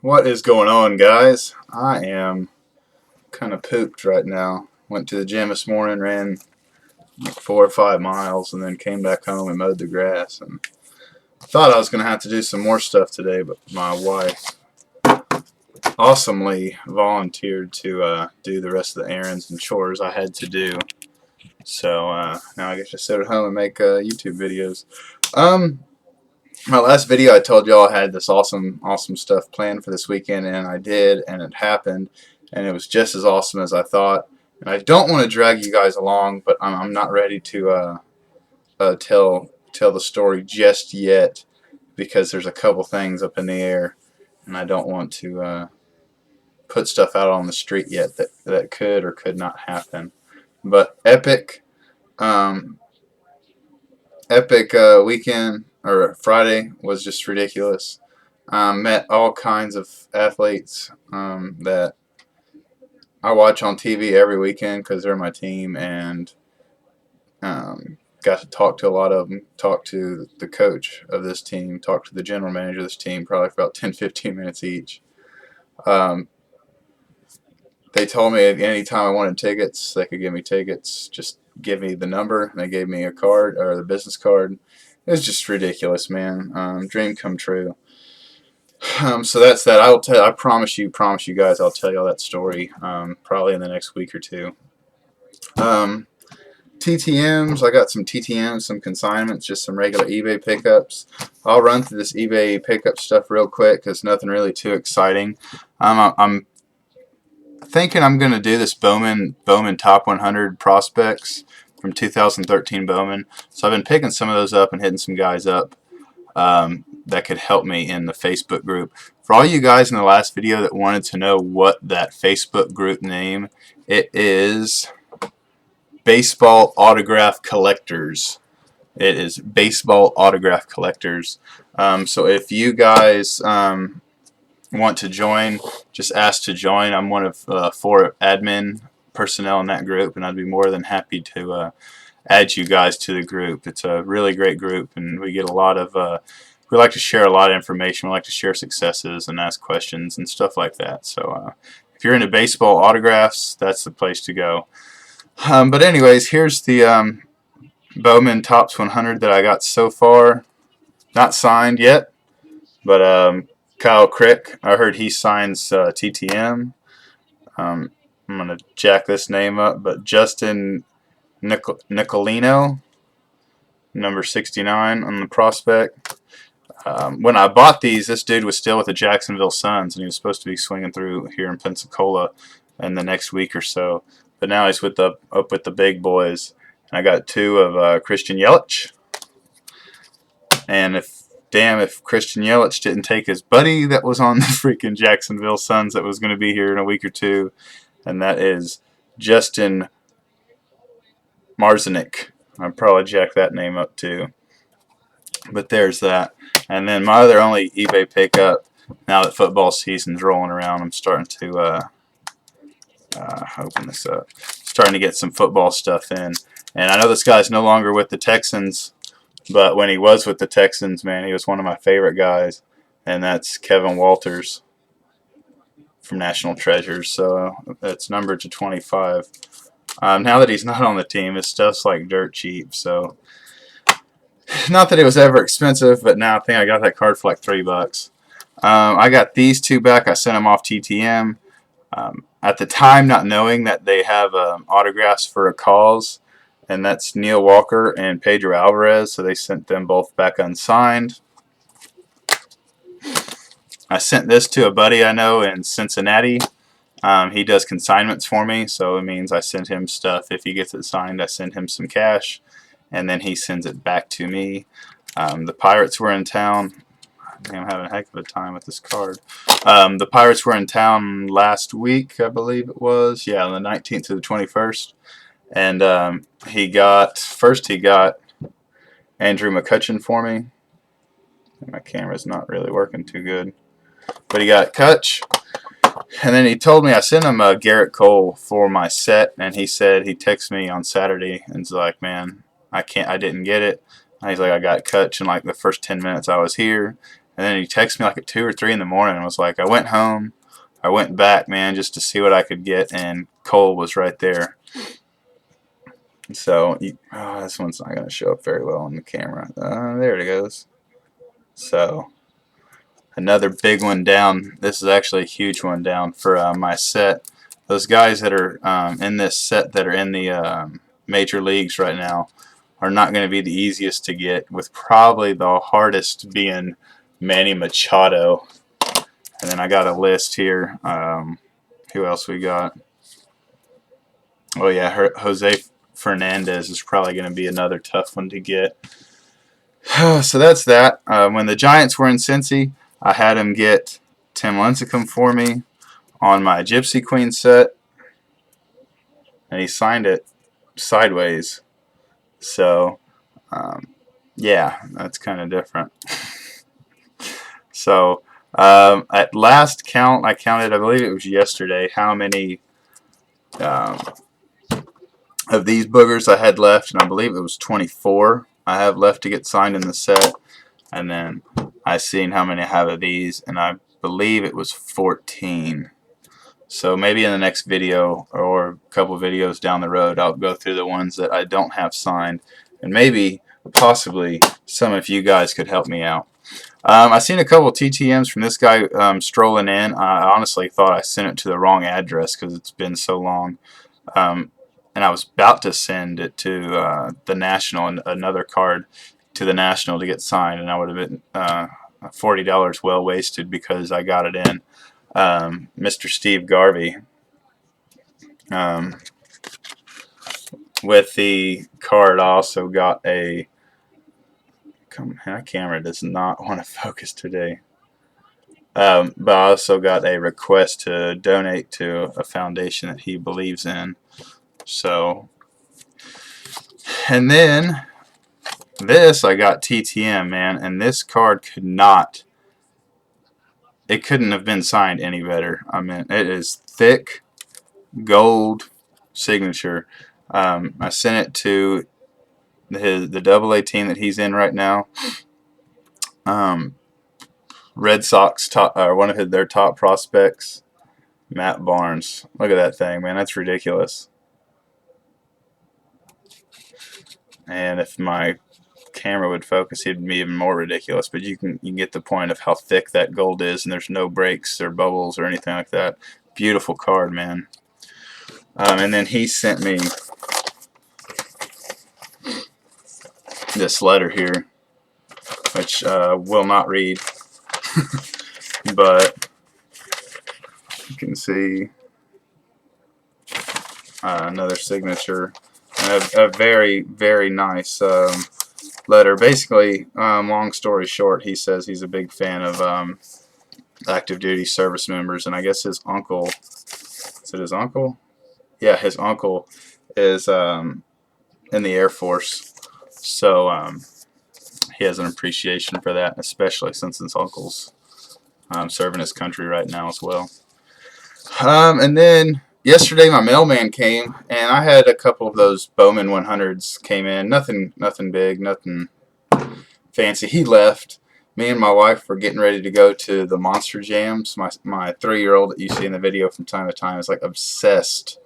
What is going on, guys? I am kind of pooped right now. Went to the gym this morning, ran like 4 or 5 miles, and then came back home and mowed the grass. And thought I was going to have to do some more stuff today, but my wife awesomely volunteered to do the rest of the errands and chores I had to do. So now I get to sit at home and make YouTube videos. Um, my last video, I told y'all I had this awesome stuff planned for this weekend, and I did, and it happened, and it was just as awesome as I thought. And I don't want to drag you guys along, but I'm not ready to tell the story just yet because there's a couple things up in the air, and I don't want to put stuff out on the street yet that could or could not happen. But um, epic weekend or Friday was just ridiculous. Met all kinds of athletes that I watch on TV every weekend because they're my team, and got to talk to a lot of them. Talk to the coach of this team. Talk to the general manager of this team, probably for about 10-15 minutes each. Um, they told me any time I wanted tickets, they could give me tickets. Just give me the number, and they gave me a card or the business card. It was just ridiculous, man. Dream come true. So that's that. I promise you guys, I'll tell y'all that story probably in the next week or two. TTMs, I got some TTMs, some consignments, just some regular eBay pickups. I'll run through this eBay pickup stuff real quick because nothing really too exciting. I'm thinking I'm going to do this Bowman Top 100 prospects from 2013 Bowman. So I've been picking some of those up and hitting some guys up that could help me in the Facebook group. For all you guys in the last video that wanted to know what that Facebook group name, it is Baseball Autograph Collectors. It is Baseball Autograph Collectors. So if you guys want to join, just ask to join. I'm one of 4 admin personnel in that group, and I'd be more than happy to add you guys to the group. It's a really great group, and we get a lot of we like to share a lot of information. We like to share successes and ask questions and stuff like that. So if you're into baseball autographs, that's the place to go. But anyways, here's the Bowman Topps 100 that I got so far. Not signed yet, but Kyle Crick, I heard he signs TTM. I'm going to jack this name up, but Justin Nicolino, number 69 on the prospect. When I bought these, this dude was still with the Jacksonville Suns, and he was supposed to be swinging through here in Pensacola in the next week or so. But now he's up with the big boys. And I got 2 of Christian Yelich. And if Christian Yelich didn't take his buddy that was on the freaking Jacksonville Suns that was going to be here in a week or two, and that is Justin Marzinik. I'll probably jack that name up too. But there's that. And then my other only eBay pickup, now that football season's rolling around, I'm starting to open this up. Starting to get some football stuff in. And I know this guy's no longer with the Texans, but when he was with the Texans, man, he was one of my favorite guys. And that's Kevin Walters from National Treasures. So it's numbered to 25. Now that he's not on the team, his stuff's like dirt cheap. So not that it was ever expensive, but now I think I got that card for like $3. I got these 2 back. I sent them off TTM. At the time, not knowing that they have autographs for a cause, and that's Neil Walker and Pedro Alvarez, so they sent them both back unsigned. I sent this to a buddy I know in Cincinnati. He does consignments for me, so it means I send him stuff. If he gets it signed, I send him some cash, and then he sends it back to me. The Pirates were in town. I'm having a heck of a time with this card. The Pirates were in town last week, I believe it was. Yeah, on the 19th to the 21st. And he got Andrew McCutchen for me. My camera's not really working too good. But he got Kutch. And then he told me, I sent him a Garrett Cole for my set, and he said he texted me on Saturday and was like, man, I didn't get it. And he's like, I got Kutch in like the first 10 minutes I was here. And then he texted me like at 2 or 3 in the morning and was like, I went home, I went back, man, just to see what I could get, and Cole was right there. So, this one's not going to show up very well on the camera. There it goes. So, another big one down. This is actually a huge one down for my set. Those guys that are in this set that are in the major leagues right now are not going to be the easiest to get, with probably the hardest being Manny Machado. And then I got a list here. Who else we got? Oh yeah, Jose Fernandez is probably going to be another tough one to get. So that's that. When the Giants were in Cincy, I had him get Tim Lincecum for me on my Gypsy Queen set, and he signed it sideways. So, yeah, that's kind of different. So, at last count, I counted, I believe it was yesterday, how many of these boogers I had left, and I believe it was 24 I have left to get signed in the set. And then I seen how many I have of these, and I believe it was 14. So maybe in the next video or a couple videos down the road, I'll go through the ones that I don't have signed, and maybe, possibly, some of you guys could help me out. I seen a couple TTMs from this guy strolling in. I honestly thought I sent it to the wrong address because it's been so long. And I was about to send it to the National, and another card to the National to get signed, and I would have been $40 well wasted because I got it in. Mr. Steve Garvey. With the card, I also got a... My camera does not want to focus today. But I also got a request to donate to a foundation that he believes in. So, and then this I got TTM, man, and this card couldn't have been signed any better. I mean, it is thick gold signature. I sent it to the AA team that he's in right now. Red Sox one of their top prospects, Matt Barnes. Look at that thing, man. That's ridiculous. And if my camera would focus, he'd be even more ridiculous. But you can get the point of how thick that gold is, and there's no breaks or bubbles or anything like that. Beautiful card, man. And then he sent me this letter here, which will not read, but you can see another signature. A very, very nice letter. Basically, long story short, he says he's a big fan of active duty service members, and I guess his uncle, is it his uncle? Yeah, his uncle is in the Air Force, so he has an appreciation for that, especially since his uncle's serving his country right now as well. And then yesterday my mailman came, and I had a couple of those Bowman 100s came in. Nothing big, nothing fancy. He left. Me and my wife were getting ready to go to the Monster Jams. My 3-year-old that you see in the video from time to time is like obsessed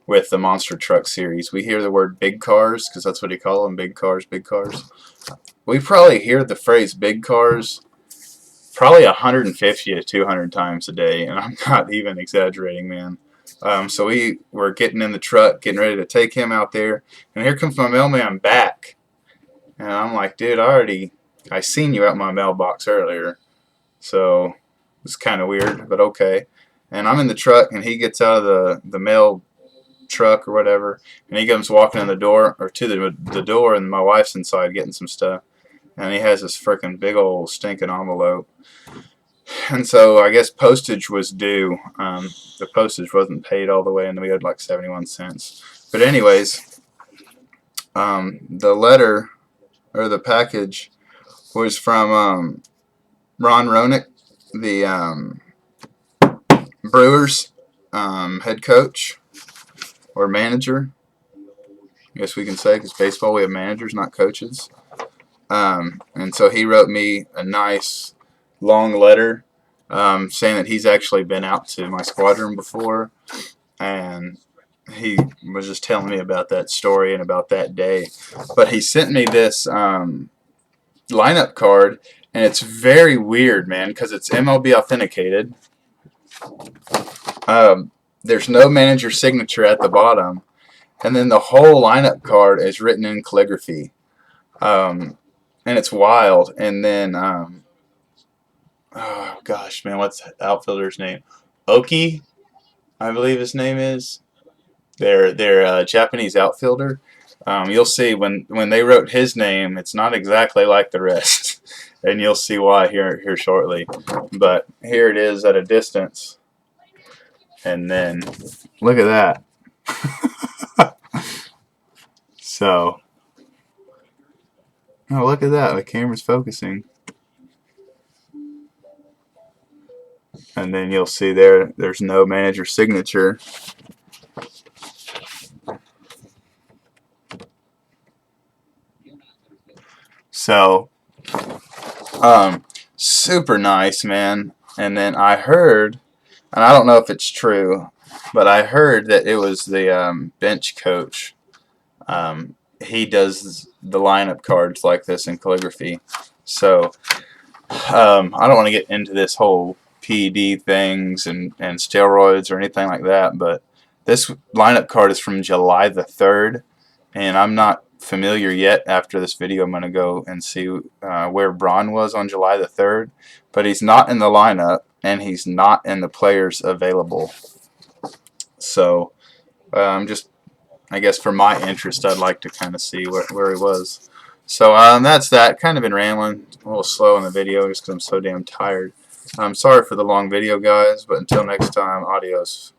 with the Monster Truck series. We hear the word big cars because that's what he call them, big cars, big cars. We probably hear the phrase big cars probably 150 to 200 times a day, and I'm not even exaggerating, man. So we were getting in the truck, getting ready to take him out there, and here comes my mailman back. And I'm like, dude, I seen you at my mailbox earlier. So it's kind of weird, but okay. And I'm in the truck, and he gets out of the mail truck or whatever, and he comes walking in the door, or to the door, and my wife's inside getting some stuff. And he has this freaking big old stinking envelope. And so I guess postage was due. The postage wasn't paid all the way, and we had like 71 cents. But anyways, the letter, or the package, was from Ron Ronick, the Brewers head coach or manager. I guess we can say, because baseball we have managers, not coaches. And so he wrote me a nice long letter saying that he's actually been out to my squadron before, and he was just telling me about that story and about that day. But he sent me this lineup card, and it's very weird, man, because it's MLB authenticated. There's no manager signature at the bottom, and then the whole lineup card is written in calligraphy, and it's wild. And then, oh gosh, man, what's the outfielder's name? Oki, I believe his name is. They're Japanese outfielder. You'll see when they wrote his name, it's not exactly like the rest, and you'll see why here shortly. But here it is at a distance, and then look at that. So, oh, look at that. The camera's focusing. And then you'll see there's no manager signature. So, super nice, man. And then I heard, and I don't know if it's true, but I heard that it was the bench coach. He does the lineup cards like this in calligraphy. So, I don't want to get into this whole PED things and steroids or anything like that, but this lineup card is from July the 3rd, and I'm not familiar yet. After this video, I'm going to go and see where Braun was on July the 3rd, but he's not in the lineup, and he's not in the players available. So, just, I guess for my interest, I'd like to kind of see where he was. So that's that. Kind of been rambling, a little slow in the video just because I'm so damn tired. I'm sorry for the long video, guys, but until next time, adios.